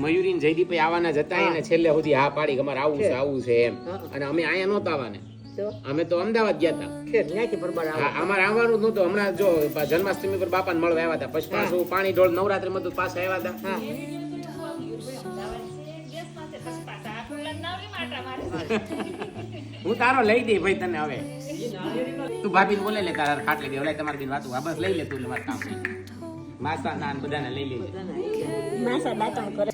મયુરી ને જયદીપ આવવાના જતા એને છેલ્લે સુધી હા પાડી કે અમારે આવું છે એમ. અને અમે અહીંયા નહોતા આવવાને, અમે તો અમદાવાદ ગયા હતા. અમારે આવવાનું જ નહોતું. હમણાં જો જન્માષ્ટમી પર બાપાને મળવા આવ્યા હતા, પછી પાછું પાણી ઢોળ નવરાત્રી માં પાછા આવ્યા હતા. હું તારો લઈ દે ભાઈ તને. હવે તું ભાભી બોલે લે તારા ખાટલે દે. તમારી બેન વાતું બસ લઈ લે તું. મારે કામ માસા ના બધાને લઈ લેજે. માસા દાંતણ કરે.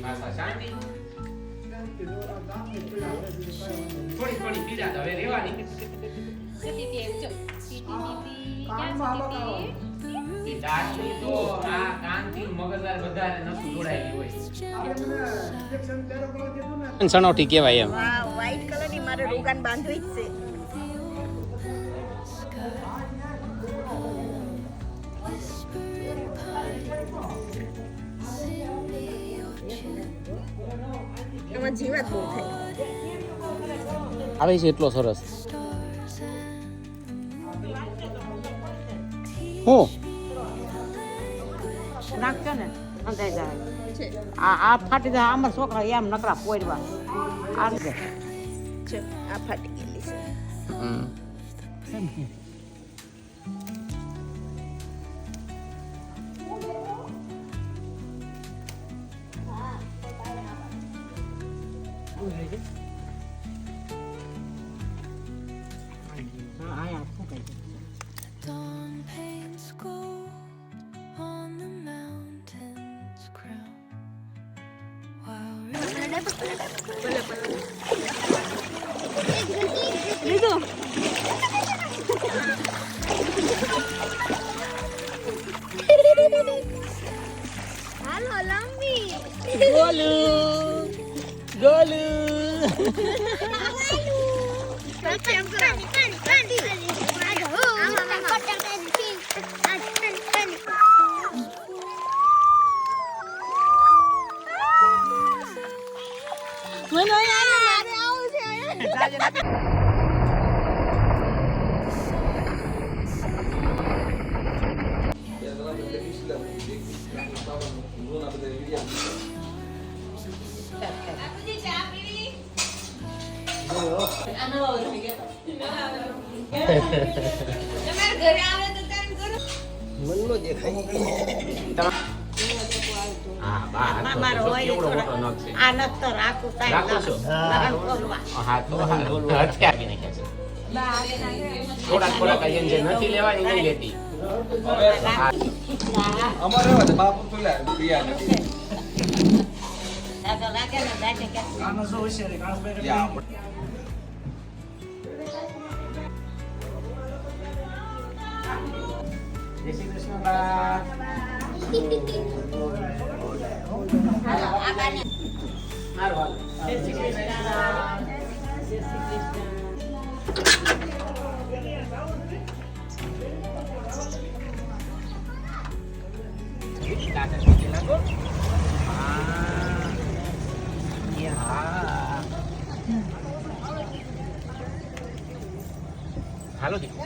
માસા શાંતિ. થોડી પીડા હવે રેવાની. સણોઠી કેવાય એમ. વ્હાઈટ કલર ની મારે રોગાન બાંધવી જ છે. એમાં જીવાત બહુ થાય. આવે છે એટલો સરસ. હું નાખજો ને અંધાઈ જાય. આ ફાટી જાય. આમાં છોકરા એમ નકરા પોરવા આ રીતે આ ફાટી ગયેલી છે. લીધો હાલો લંબી ગોલુ ગોલુ. થોડાક જે નથી લેવા એ નહીં લેતી. જય શ્રી કૃષ્ણ બા. મારું જય શ્રી કૃષ્ણ. જય શ્રી કૃષ્ણ. હાલો દીકરો.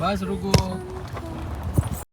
बस रुको.